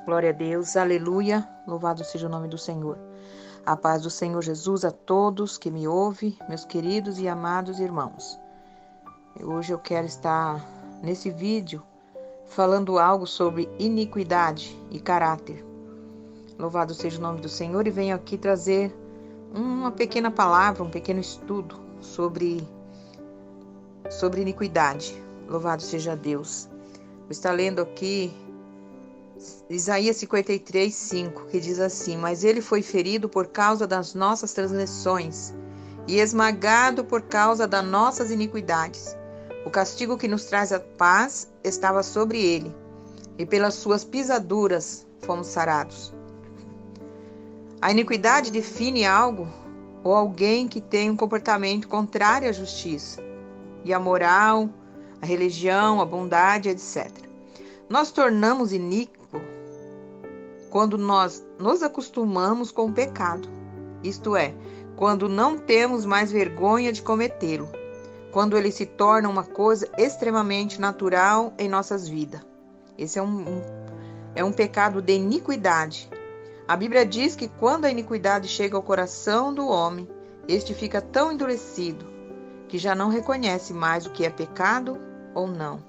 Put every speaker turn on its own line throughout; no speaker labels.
Glória a Deus, aleluia, louvado seja o nome do Senhor. A paz do Senhor Jesus a todos que me ouvem, meus queridos e amados irmãos. Hoje eu quero estar nesse vídeo falando algo sobre iniquidade e caráter. Louvado seja o nome do Senhor e venho aqui trazer uma pequena palavra, um pequeno estudo sobre iniquidade. Louvado seja Deus. Vou estar lendo aqui Isaías 53:5, que diz assim: Mas ele foi ferido por causa das nossas transgressões e esmagado por causa das nossas iniquidades. O castigo que nos traz a paz estava sobre ele, e pelas suas pisaduras fomos sarados. A iniquidade define algo ou alguém que tem um comportamento contrário à justiça e à moral, à religião, à bondade, etc. Nós tornamos iníquo quando nós nos acostumamos com o pecado, isto é, quando não temos mais vergonha de cometê-lo, quando ele se torna uma coisa extremamente natural em nossas vidas. Esse é um pecado de iniquidade. A Bíblia diz que quando a iniquidade chega ao coração do homem, este fica tão endurecido que já não reconhece mais o que é pecado ou não.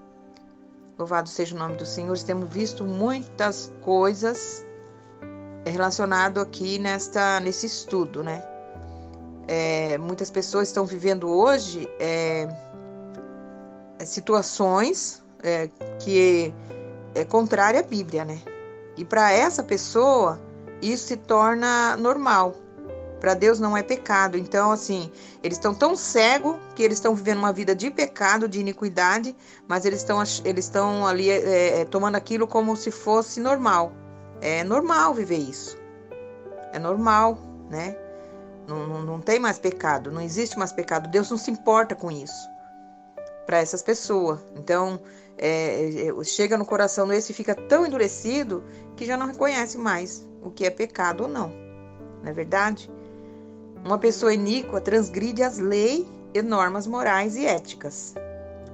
Louvado seja o nome do Senhor. Temos visto muitas coisas relacionadas aqui nesse estudo, né? Muitas pessoas estão vivendo hoje situações que é contrária à Bíblia, né? E para essa pessoa, isso se torna normal. Para Deus não é pecado. Então, assim, eles estão tão cegos que eles estão vivendo uma vida de pecado, de iniquidade, mas eles estão ali tomando aquilo como se fosse normal. É normal viver isso. É normal, né? Não tem mais pecado, não existe mais pecado. Deus não se importa com isso para essas pessoas. Então, chega no coração desse e fica tão endurecido que já não reconhece mais o que é pecado ou não. Não é verdade? Uma pessoa iníqua transgride as leis e normas morais e éticas,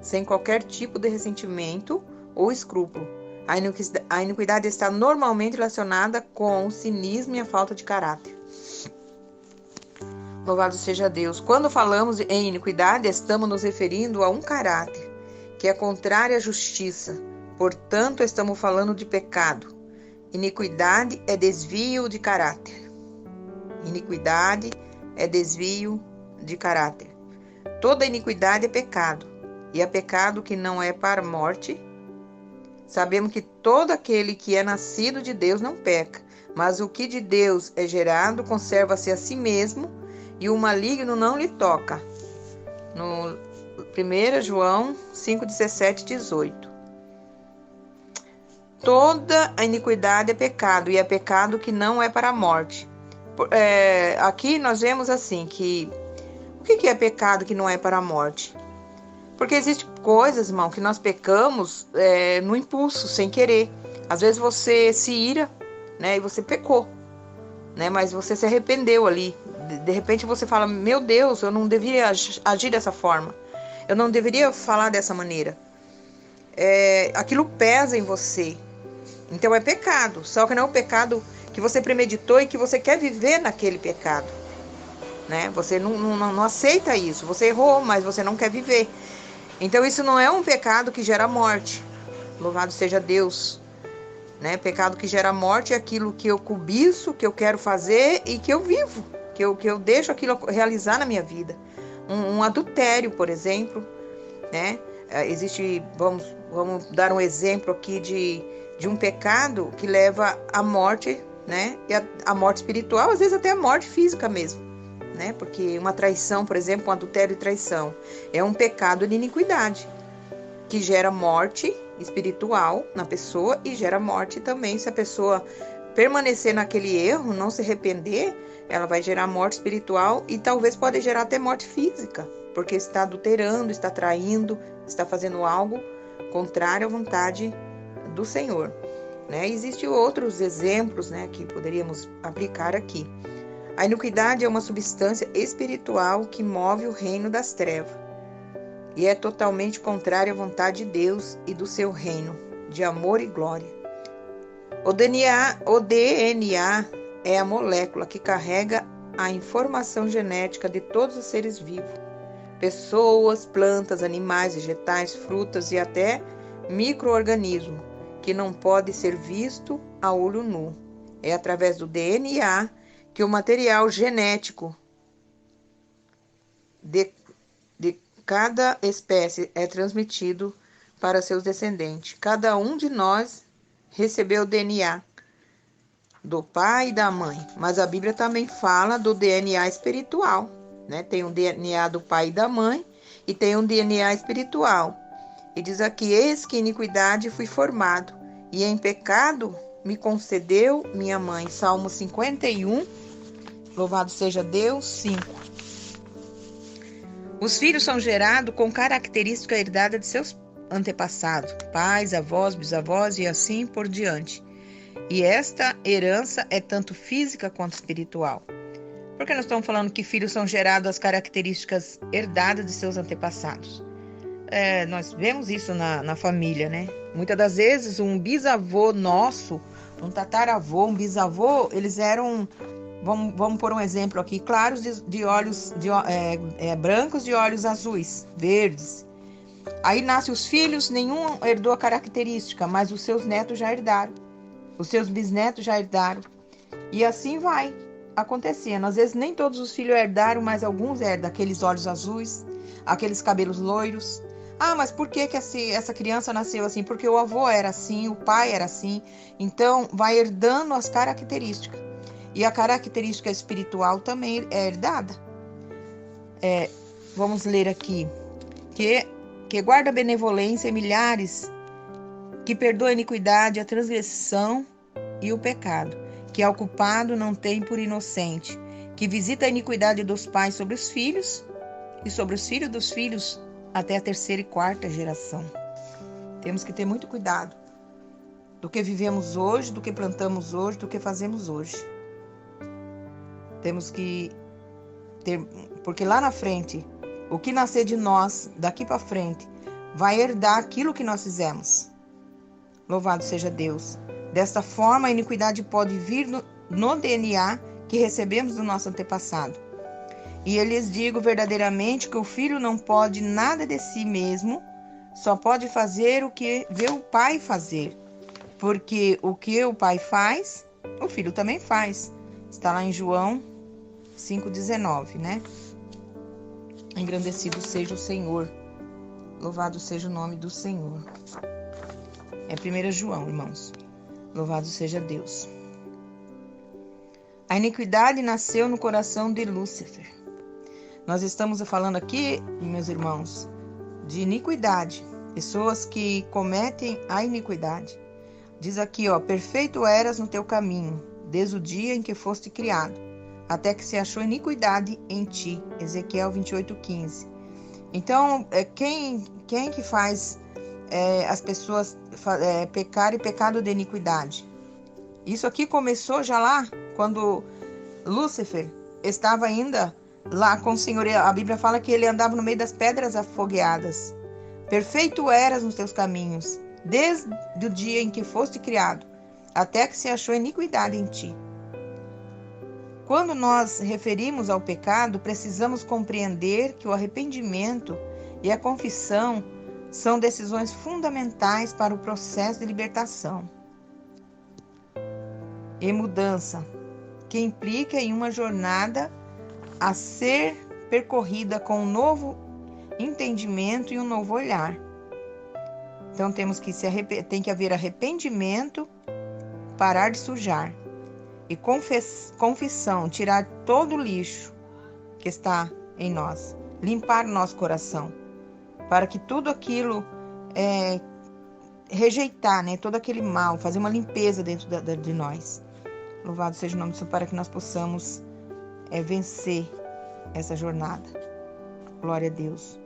sem qualquer tipo de ressentimento ou escrúpulo. A iniquidade está normalmente relacionada com o cinismo e a falta de caráter. Louvado seja Deus. Quando falamos em iniquidade, estamos nos referindo a um caráter que é contrário à justiça. Portanto, estamos falando de pecado. Iniquidade é desvio de caráter. Iniquidade é desvio de caráter. Toda iniquidade é pecado, e é pecado que não é para a morte. Sabemos que todo aquele que é nascido de Deus não peca, mas o que de Deus é gerado conserva-se a si mesmo, e o maligno não lhe toca. No 1 João 5:17, 18. Toda a iniquidade é pecado, e é pecado que não é para a morte. Aqui nós vemos assim que o que é pecado que não é para a morte? Porque existem coisas, irmão, que nós pecamos no impulso, sem querer. Às vezes você se ira, né, e você pecou, né, mas você se arrependeu ali. De repente você fala: meu Deus, eu não deveria agir dessa forma, eu não deveria falar dessa maneira. Aquilo pesa em você. Então é pecado, só que não é um pecado que você premeditou e que você quer viver naquele pecado, né? Você não aceita isso, você errou, mas você não quer viver. Então isso não é um pecado que gera morte. Louvado seja Deus, né? Pecado que gera morte é aquilo que eu cobiço, que eu quero fazer e que eu vivo, que eu deixo aquilo realizar na minha vida. Um adultério, por exemplo, né? Vamos dar um exemplo aqui de um pecado que leva à morte, né? E a morte espiritual, às vezes até a morte física mesmo, né? Porque uma traição, por exemplo, um adultério e traição, é um pecado de iniquidade que gera morte espiritual na pessoa e gera morte também. Se a pessoa permanecer naquele erro, não se arrepender, ela vai gerar morte espiritual e talvez pode gerar até morte física, porque está adulterando, está traindo, está fazendo algo contrário à vontade do Senhor, né? Existem outros exemplos, né, que poderíamos aplicar aqui. A iniquidade é uma substância espiritual que move o reino das trevas e é totalmente contrária à vontade de Deus e do seu reino de amor e glória. O DNA é a molécula que carrega a informação genética de todos os seres vivos. Pessoas, plantas, animais, vegetais, frutas e até micro-organismos, que não pode ser visto a olho nu. É através do DNA que o material genético de cada espécie é transmitido para seus descendentes. Cada um de nós recebeu o DNA do pai e da mãe, mas a Bíblia também fala do DNA espiritual, né? Tem um DNA do pai e da mãe e tem um DNA espiritual. E diz aqui: eis que iniquidade fui formado, e em pecado me concedeu minha mãe. Salmo 51, louvado seja Deus, 5. Os filhos são gerados com característica herdada de seus antepassados, pais, avós, bisavós e assim por diante. E esta herança é tanto física quanto espiritual. Por que nós estamos falando que filhos são gerados as características herdadas de seus antepassados? Nós vemos isso na família, né? Muitas das vezes um bisavô nosso, um tataravô, um bisavô, eles eram, vamos pôr um exemplo aqui, claros de olhos brancos de olhos azuis, verdes. Aí nascem os filhos, nenhum herdou a característica, mas os seus netos já herdaram. Os seus bisnetos já herdaram. E assim vai acontecendo. Às vezes nem todos os filhos herdaram, mas alguns herdam aqueles olhos azuis, aqueles cabelos loiros. Ah, mas por que essa criança nasceu assim? Porque o avô era assim, o pai era assim. Então vai herdando as características. E a característica espiritual também é herdada. Vamos ler aqui. Que guarda a benevolência em milhares, que perdoa a iniquidade, a transgressão e o pecado, que ao culpado não tem por inocente, que visita a iniquidade dos pais sobre os filhos e sobre os filhos dos filhos até a 3ª e 4ª geração. Temos que ter muito cuidado do que vivemos hoje, do que plantamos hoje, do que fazemos hoje. Temos que ter, porque lá na frente, o que nascer de nós, daqui para frente, vai herdar aquilo que nós fizemos. Louvado seja Deus. Desta forma, a iniquidade pode vir no DNA que recebemos do nosso antepassado. E eu lhes digo verdadeiramente que o filho não pode nada de si mesmo, só pode fazer o que vê o pai fazer. Porque o que o pai faz, o filho também faz. Está lá em João 5,19, né? Engrandecido seja o Senhor. Louvado seja o nome do Senhor. É 1 João, irmãos. Louvado seja Deus. A iniquidade nasceu no coração de Lúcifer. Nós estamos falando aqui, meus irmãos, de iniquidade. Pessoas que cometem a iniquidade. Diz aqui, perfeito eras no teu caminho, desde o dia em que foste criado, até que se achou iniquidade em ti. Ezequiel 28:15. Então, quem que faz as pessoas pecarem pecado de iniquidade? Isso aqui começou já lá, quando Lúcifer estava ainda lá com o Senhor. A Bíblia fala que ele andava no meio das pedras afogueadas. Perfeito eras nos teus caminhos, desde o dia em que foste criado, até que se achou iniquidade em ti. Quando nós referimos ao pecado, precisamos compreender que o arrependimento e a confissão são decisões fundamentais para o processo de libertação e mudança, que implica em uma jornada a ser percorrida com um novo entendimento e um novo olhar. Então tem que haver arrependimento, parar de sujar, e confissão, tirar todo o lixo que está em nós, limpar o nosso coração, para que tudo aquilo rejeitar, né, todo aquele mal, fazer uma limpeza dentro de nós. Louvado seja o nome do Senhor, para que nós possamos vencer essa jornada. Glória a Deus.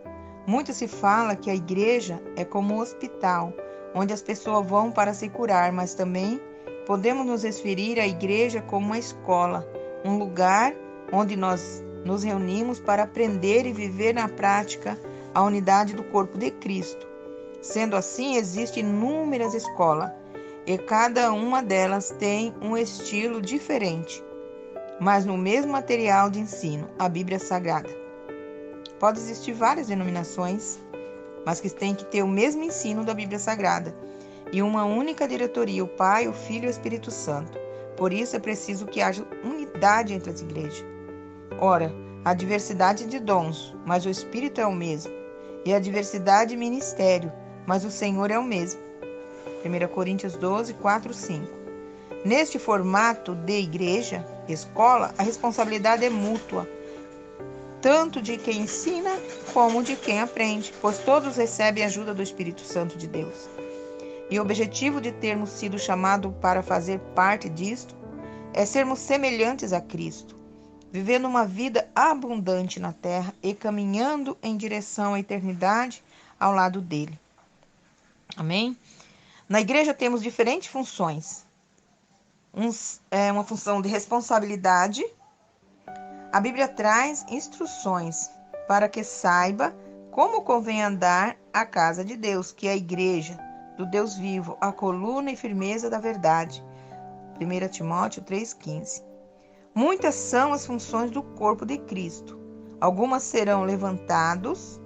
Muito se fala que a igreja é como um hospital, onde as pessoas vão para se curar, mas também podemos nos referir à igreja como uma escola, um lugar onde nós nos reunimos para aprender e viver na prática a unidade do corpo de Cristo. Sendo assim, existem inúmeras escolas. e cada uma delas tem um estilo diferente, mas no mesmo material de ensino, a Bíblia Sagrada. Pode existir várias denominações, mas que têm que ter o mesmo ensino da Bíblia Sagrada e uma única diretoria, o Pai, o Filho e o Espírito Santo. Por isso é preciso que haja unidade entre as igrejas. Ora, há diversidade de dons, mas o Espírito é o mesmo, e a diversidade de ministério, mas o Senhor é o mesmo. 1 Coríntios 12, 4, 5. Neste formato de igreja, escola, a responsabilidade é mútua, tanto de quem ensina como de quem aprende, pois todos recebem a ajuda do Espírito Santo de Deus. E o objetivo de termos sido chamados para fazer parte disto é sermos semelhantes a Cristo, vivendo uma vida abundante na terra e caminhando em direção à eternidade ao lado dele. Amém? Na igreja temos diferentes funções. Uma função de responsabilidade. A Bíblia traz instruções para que saiba como convém andar a casa de Deus, que é a igreja do Deus vivo, a coluna e firmeza da verdade. 1 Timóteo 3,15. Muitas são as funções do corpo de Cristo. Algumas serão levantados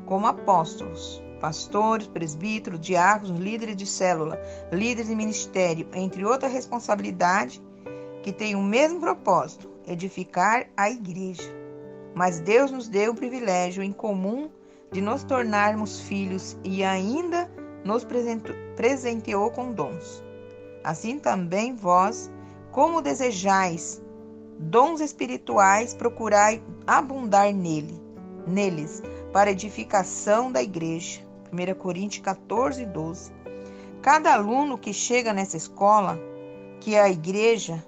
como apóstolos, pastores, presbíteros, diáconos, líderes de célula, líderes de ministério, entre outras responsabilidades que têm o mesmo propósito, edificar a igreja. Mas Deus nos deu o privilégio em comum de nos tornarmos filhos e ainda nos presenteou com dons. Assim também vós, como desejais dons espirituais, procurai abundar neles, para edificação da igreja. 1 Coríntios 14, 12. Cada aluno que chega nessa escola, que é a igreja,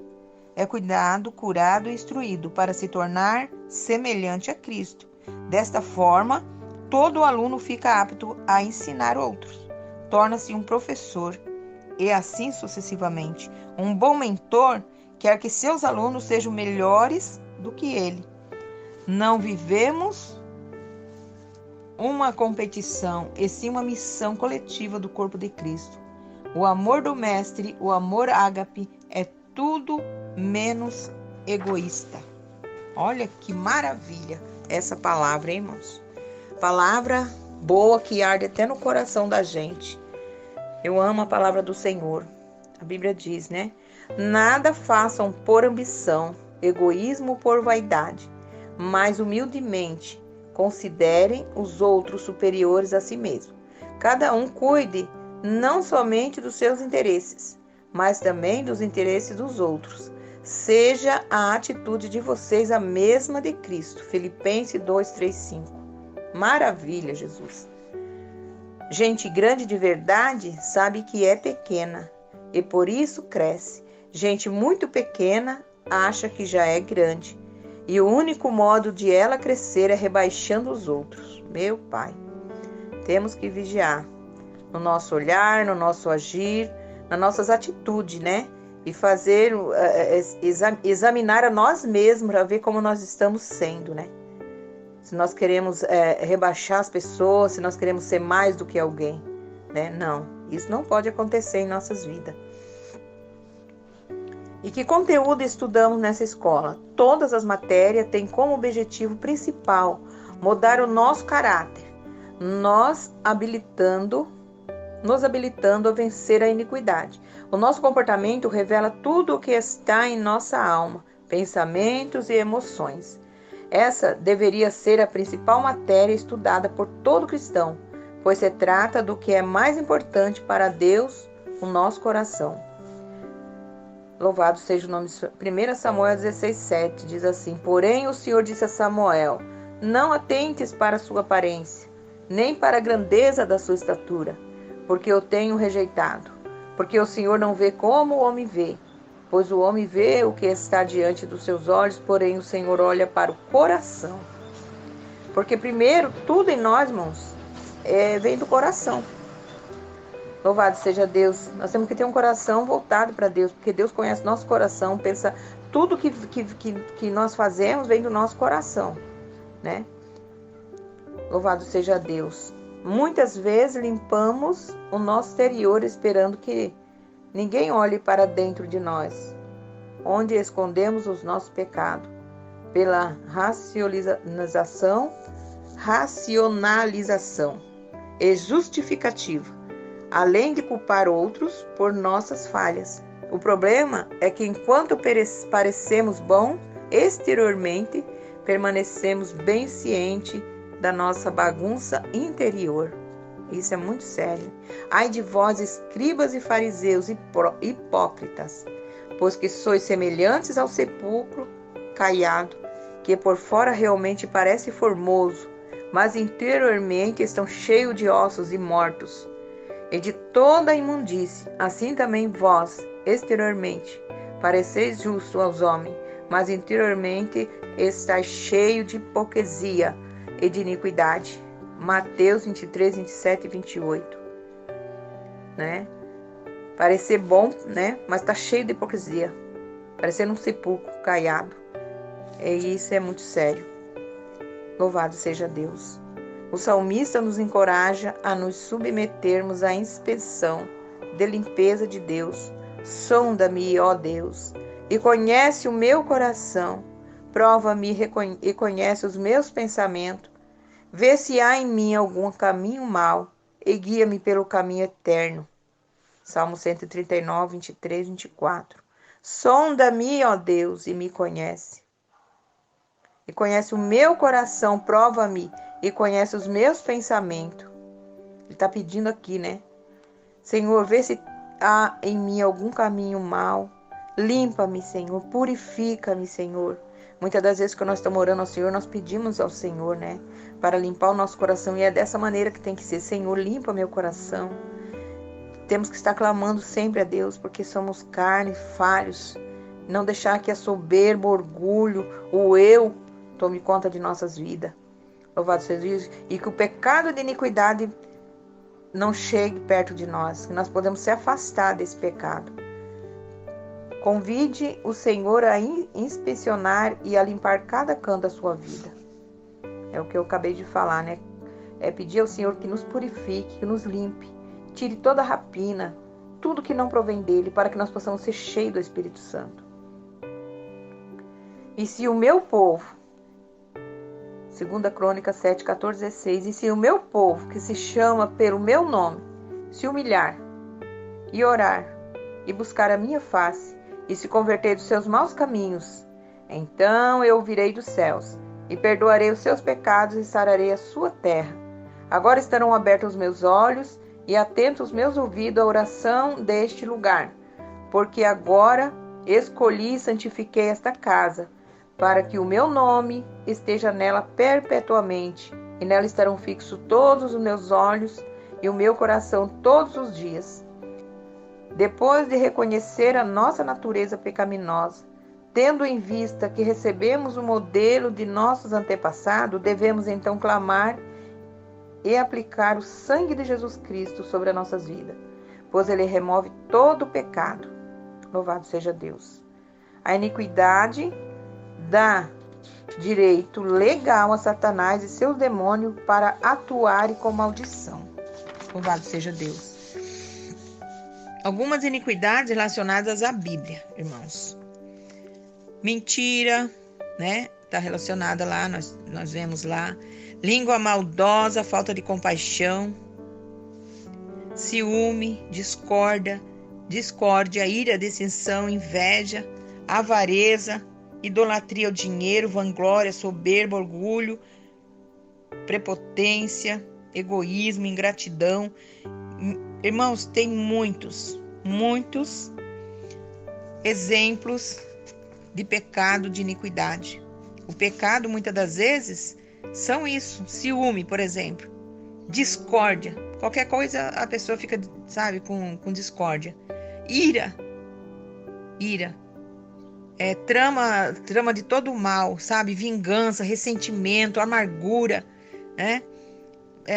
é cuidado, curado e instruído para se tornar semelhante a Cristo. Desta forma, todo aluno fica apto a ensinar outros, torna-se um professor e assim sucessivamente. Um bom mentor quer que seus alunos sejam melhores do que ele. Não vivemos uma competição, e sim uma missão coletiva do corpo de Cristo. O amor do Mestre, o amor ágape, é tudo menos egoísta. Olha que maravilha essa palavra, hein, irmãos? Palavra boa que arde até no coração da gente. Eu amo a palavra do Senhor. A Bíblia diz, né? Nada façam por ambição, egoísmo por vaidade, mas humildemente considerem os outros superiores a si mesmo. Cada um cuide não somente dos seus interesses, mas também dos interesses dos outros. Seja a atitude de vocês a mesma de Cristo. Filipenses 2, 3, 5. Maravilha, Jesus. Gente grande de verdade sabe que é pequena e por isso cresce. Gente muito pequena acha que já é grande. E o único modo de ela crescer é rebaixando os outros. Meu Pai, temos que vigiar no nosso olhar, no nosso agir, nas nossas atitudes, né? E fazer, examinar a nós mesmos para ver como nós estamos sendo, né? Se nós queremos rebaixar as pessoas, se nós queremos ser mais do que alguém, né? Não, isso não pode acontecer em nossas vidas. E que conteúdo estudamos nessa escola? Todas as matérias têm como objetivo principal mudar o nosso caráter, nos habilitando a vencer a iniquidade. O nosso comportamento revela tudo o que está em nossa alma, pensamentos e emoções. Essa deveria ser a principal matéria estudada por todo cristão, pois se trata do que é mais importante para Deus, o nosso coração. Louvado seja o nome de 1 Samuel 16:7, diz assim: Porém o Senhor disse a Samuel, não atentes para a sua aparência, nem para a grandeza da sua estatura, porque eu tenho rejeitado. Porque o Senhor não vê como o homem vê, pois o homem vê o que está diante dos seus olhos, porém o Senhor olha para o coração. Porque primeiro, tudo em nós, irmãos, vem do coração. Louvado seja Deus. Nós temos que ter um coração voltado para Deus, porque Deus conhece nosso coração, pensa tudo que nós fazemos vem do nosso coração, né? Louvado seja Deus. Muitas vezes limpamos o nosso exterior esperando que ninguém olhe para dentro de nós, onde escondemos os nossos pecados, pela racionalização e justificativa, além de culpar outros por nossas falhas. O problema é que enquanto parecemos bons exteriormente, permanecemos bem cientes da nossa bagunça interior. Isso é muito sério. Ai de vós, escribas e fariseus hipócritas, pois que sois semelhantes ao sepulcro caiado, que por fora realmente parece formoso, mas interiormente estão cheios de ossos e mortos, e de toda a imundície. Assim também vós, exteriormente, pareceis justo aos homens, mas interiormente estáis cheio de hipocrisia e de iniquidade. Mateus 23, 27 e 28. Né? Parecer bom, né? Mas está cheio de hipocrisia, parecendo um sepulcro caiado. E isso é muito sério. Louvado seja Deus. O salmista nos encoraja a nos submetermos à inspeção de limpeza de Deus. Sonda-me, ó Deus, e conhece o meu coração. Prova-me e conhece os meus pensamentos. Vê se há em mim algum caminho mau e guia-me pelo caminho eterno. Salmo 139, 23, 24. Sonda-me, ó Deus, e me conhece. E conhece o meu coração, prova-me e conhece os meus pensamentos. Ele está pedindo aqui, né? Senhor, vê se há em mim algum caminho mau. Limpa-me, Senhor. Purifica-me, Senhor. Muitas das vezes que nós estamos orando ao Senhor, nós pedimos ao Senhor, né? Para limpar o nosso coração. E é dessa maneira que tem que ser. Senhor, limpa meu coração. Temos que estar clamando sempre a Deus, porque somos carne, falhos. Não deixar que a soberba, o orgulho, o eu tome conta de nossas vidas. Louvado seja Deus. E que o pecado de iniquidade não chegue perto de nós. Que nós podemos se afastar desse pecado. Convide o Senhor a inspecionar e a limpar cada canto da sua vida. É o que eu acabei de falar, né? É pedir ao Senhor que nos purifique, que nos limpe. Tire toda a rapina, tudo que não provém dele, para que nós possamos ser cheios do Espírito Santo. E se o meu povo, 2 Crônicas 7, 14, 16, e se o meu povo, que se chama pelo meu nome, se humilhar e orar e buscar a minha face e se converter dos seus maus caminhos, então eu ouvirei dos céus e perdoarei os seus pecados e sararei a sua terra. Agora estarão abertos os meus olhos e atentos os meus ouvidos à oração deste lugar, porque agora escolhi e santifiquei esta casa, para que o meu nome esteja nela perpetuamente, e nela estarão fixos todos os meus olhos e o meu coração todos os dias. Depois de reconhecer a nossa natureza pecaminosa, tendo em vista que recebemos o modelo de nossos antepassados, devemos então clamar e aplicar o sangue de Jesus Cristo sobre as nossas vidas, pois ele remove todo o pecado. Louvado seja Deus. A iniquidade dá direito legal a Satanás e seus demônios para atuarem com maldição. Louvado seja Deus. Algumas iniquidades relacionadas à Bíblia, irmãos. Mentira, né? Está relacionada lá, nós vemos lá. Língua maldosa, falta de compaixão. Ciúme, discórdia, ira, dissensão, inveja, avareza, idolatria ao dinheiro, vanglória, soberba, orgulho, prepotência, egoísmo, ingratidão. Irmãos, tem muitos exemplos de pecado, de iniquidade. O pecado, muitas das vezes, são isso. Ciúme, por exemplo. Discórdia. Qualquer coisa a pessoa fica, sabe, com discórdia. Ira. Trama de todo o mal, sabe? Vingança, ressentimento, amargura, né?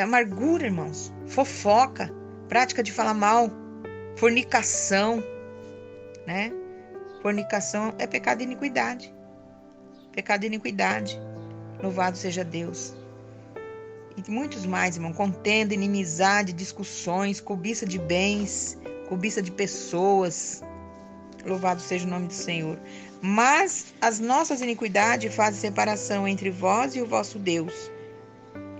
Amargura, irmãos. Fofoca, prática de falar mal, fornicação, né? Fornicação é pecado de iniquidade. Pecado de iniquidade. Louvado seja Deus. E muitos mais, irmão. Contenda, inimizade, discussões, cobiça de bens, cobiça de pessoas. Louvado seja o nome do Senhor. Mas as nossas iniquidades fazem separação entre vós e o vosso Deus.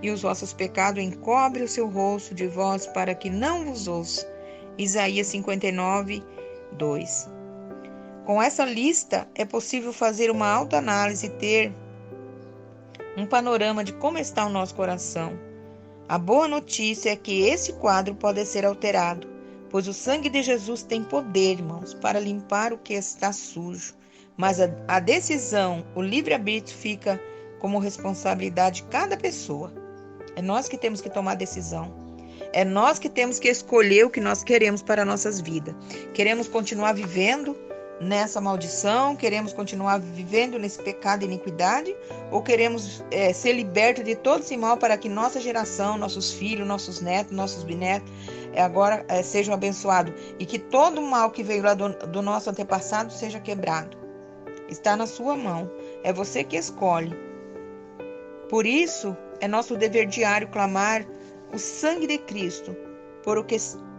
E os vossos pecados encobrem o seu rosto de vós para que não vos ouça. Isaías 59, 2. Com essa lista, é possível fazer uma autoanálise e ter um panorama de como está o nosso coração. A boa notícia é que esse quadro pode ser alterado, pois o sangue de Jesus tem poder, irmãos, para limpar o que está sujo. Mas a decisão, o livre-arbítrio fica como responsabilidade de cada pessoa. É nós que temos que tomar a decisão. É nós que temos que escolher o que nós queremos para nossas vidas. Queremos continuar vivendo nessa maldição? Queremos continuar vivendo nesse pecado e iniquidade? Ou queremos ser libertos de todo esse mal para que nossa geração, nossos filhos, nossos netos, nossos bisnetos agora sejam abençoados? E que todo o mal que veio lá do nosso antepassado seja quebrado. Está na sua mão. É você que escolhe. Por isso, é nosso dever diário clamar o sangue de Cristo. Por o que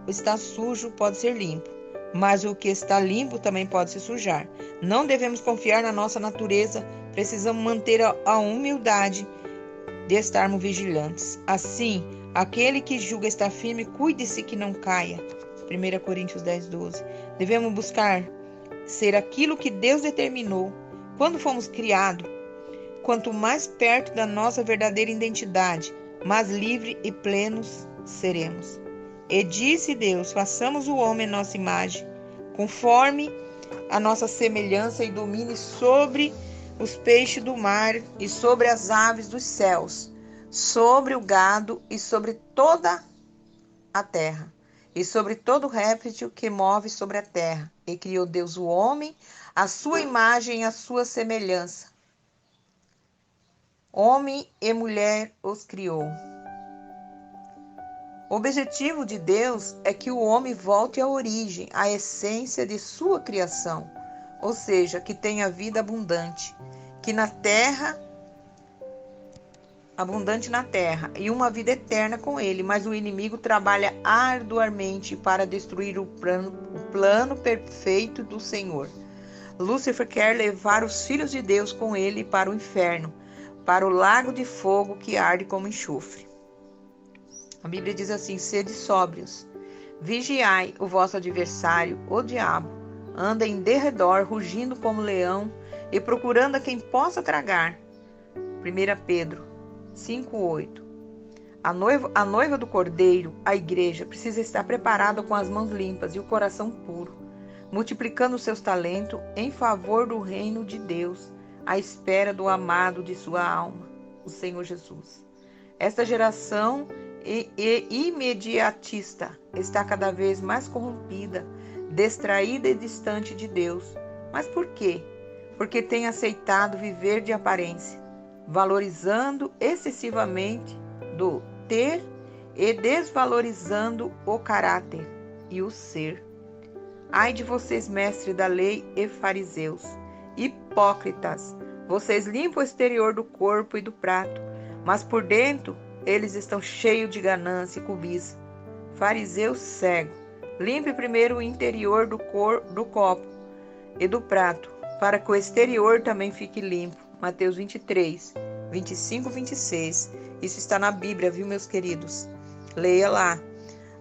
está sujo pode ser limpo, mas o que está limpo também pode se sujar. Não devemos confiar na nossa natureza, precisamos manter a humildade de estarmos vigilantes. Assim, aquele que julga estar firme, cuide-se que não caia. 1 Coríntios 10, 12. Devemos buscar ser aquilo que Deus determinou quando fomos criados. Quanto mais perto da nossa verdadeira identidade, mais livre e plenos seremos. E disse Deus: façamos o homem à nossa imagem, conforme a nossa semelhança, e domine sobre os peixes do mar e sobre as aves dos céus, sobre o gado e sobre toda a terra, e sobre todo réptil que move sobre a terra. E criou Deus o homem, à sua imagem e à sua semelhança. Homem e mulher os criou. O objetivo de Deus é que o homem volte à origem, à essência de sua criação, ou seja, que tenha vida abundante, que na terra, abundante na terra, e uma vida eterna com ele. Mas o inimigo trabalha arduamente para destruir o plano perfeito do Senhor. Lúcifer quer levar os filhos de Deus com ele para o inferno, para o lago de fogo que arde como enxofre. A Bíblia diz assim: sede sóbrios, vigiai, o vosso adversário, o diabo, anda em derredor, rugindo como leão e procurando a quem possa tragar. 1 Pedro 5:8. A noiva do Cordeiro, a igreja, precisa estar preparada com as mãos limpas e o coração puro, multiplicando seus talentos em favor do reino de Deus, à espera do amado de sua alma, o Senhor Jesus. Esta geração imediatista está cada vez mais corrompida, distraída e distante de Deus. Mas por quê? Porque tem aceitado viver de aparência, valorizando excessivamente do ter e desvalorizando o caráter e o ser. Ai de vocês, mestres da lei e fariseus, hipócritas! Vocês limpam o exterior do corpo e do prato, mas por dentro eles estão cheios de ganância e cobiça. Fariseu cego, limpe primeiro o interior do copo e do prato, para que o exterior também fique limpo. Mateus 23, 25, 26. Isso está na Bíblia, viu, meus queridos? Leia lá.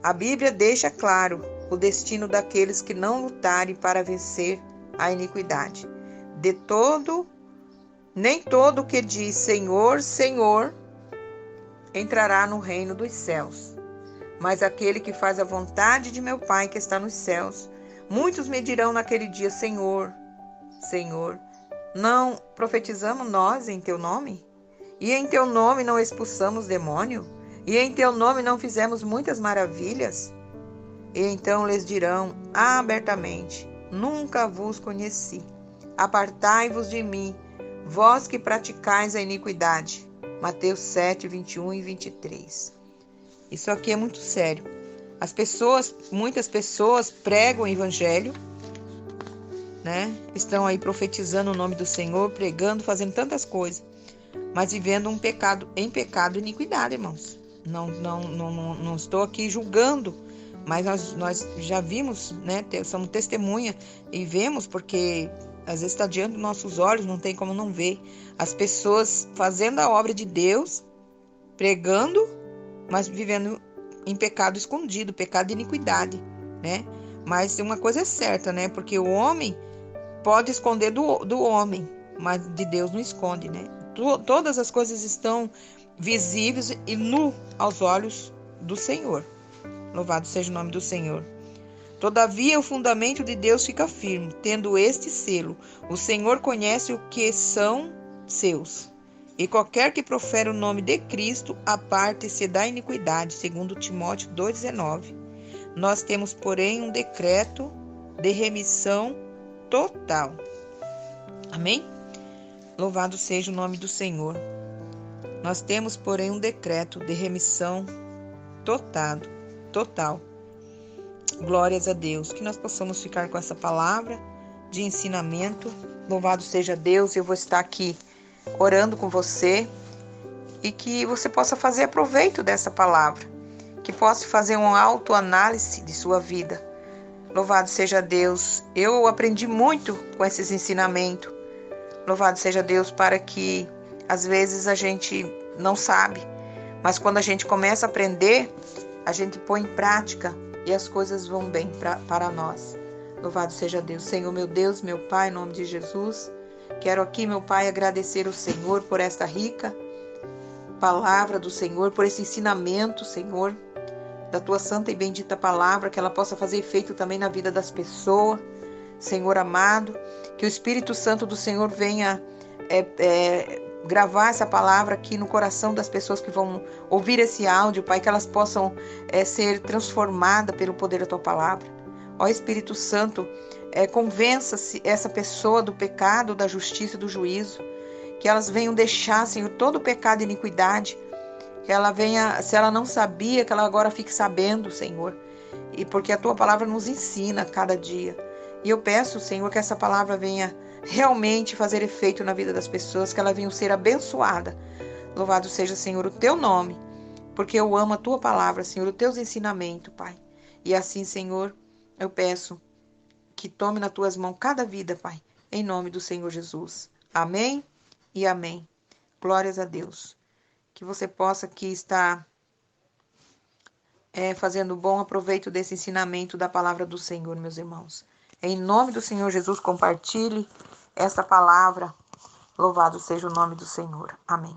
A Bíblia deixa claro o destino daqueles que não lutarem para vencer a iniquidade. Nem todo que diz Senhor, Senhor, entrará no reino dos céus, mas aquele que faz a vontade de meu Pai que está nos céus. Muitos me dirão naquele dia: Senhor, Senhor, não profetizamos nós em teu nome? E em teu nome não expulsamos demônio? E em teu nome não fizemos muitas maravilhas? E então lhes dirão abertamente: nunca vos conheci. Apartai-vos de mim, vós que praticais a iniquidade. Mateus 7, 21 e 23. Isso aqui é muito sério. Muitas pessoas pregam o evangelho, né? Estão aí profetizando o nome do Senhor, pregando, fazendo tantas coisas. mas vivendo em pecado e iniquidade, irmãos. Não estou aqui julgando, mas nós já vimos, né? Somos testemunha e vemos, porque às vezes está diante dos nossos olhos, não tem como não ver. As pessoas fazendo a obra de Deus, pregando, mas vivendo em pecado escondido, pecado de iniquidade, né? Mas uma coisa é certa, né? Porque o homem pode esconder do homem, mas de Deus não esconde, né? Todas as coisas estão visíveis e nu aos olhos do Senhor. Louvado seja o nome do Senhor. Todavia, o fundamento de Deus fica firme, tendo este selo: o Senhor conhece o que são seus. E qualquer que profere o nome de Cristo, aparte-se da iniquidade, segundo Timóteo 2,19. Nós temos, porém, um decreto de remissão total. Amém? Louvado seja o nome do Senhor. Nós temos, porém, um decreto de remissão total. Glórias a Deus. Que nós possamos ficar com essa palavra de ensinamento. Louvado seja Deus. Eu vou estar aqui orando com você e que você possa fazer proveito dessa palavra. Que possa fazer uma autoanálise de sua vida. Louvado seja Deus. Eu aprendi muito com esses ensinamentos. Louvado seja Deus, para que às vezes a gente não sabe, mas quando a gente começa a aprender, a gente põe em prática e as coisas vão bem para nós. Louvado seja Deus. Senhor, meu Deus, meu Pai, em nome de Jesus, quero aqui, meu Pai, agradecer ao Senhor por esta rica palavra do Senhor, por esse ensinamento, Senhor, da Tua santa e bendita palavra, que ela possa fazer efeito também na vida das pessoas. Senhor amado, que o Espírito Santo do Senhor venha gravar essa palavra aqui no coração das pessoas que vão ouvir esse áudio, Pai, que elas possam ser transformadas pelo poder da Tua palavra. Ó Espírito Santo, convença-se essa pessoa do pecado, da justiça e do juízo, que elas venham deixar, Senhor, todo o pecado e iniquidade, que ela venha, se ela não sabia, que ela agora fique sabendo, Senhor, e porque a Tua palavra nos ensina cada dia. E eu peço, Senhor, que essa palavra venha realmente fazer efeito na vida das pessoas, que elas venham ser abençoadas. Louvado seja, Senhor, o Teu nome, porque eu amo a Tua palavra, Senhor, os Teus ensinamentos, Pai. E assim, Senhor, eu peço que tome nas Tuas mãos cada vida, Pai, em nome do Senhor Jesus. Amém e amém. Glórias a Deus. Que você possa aqui estar fazendo bom aproveito desse ensinamento da palavra do Senhor, meus irmãos. Em nome do Senhor Jesus, compartilhe essa palavra. Louvado seja o nome do Senhor. Amém.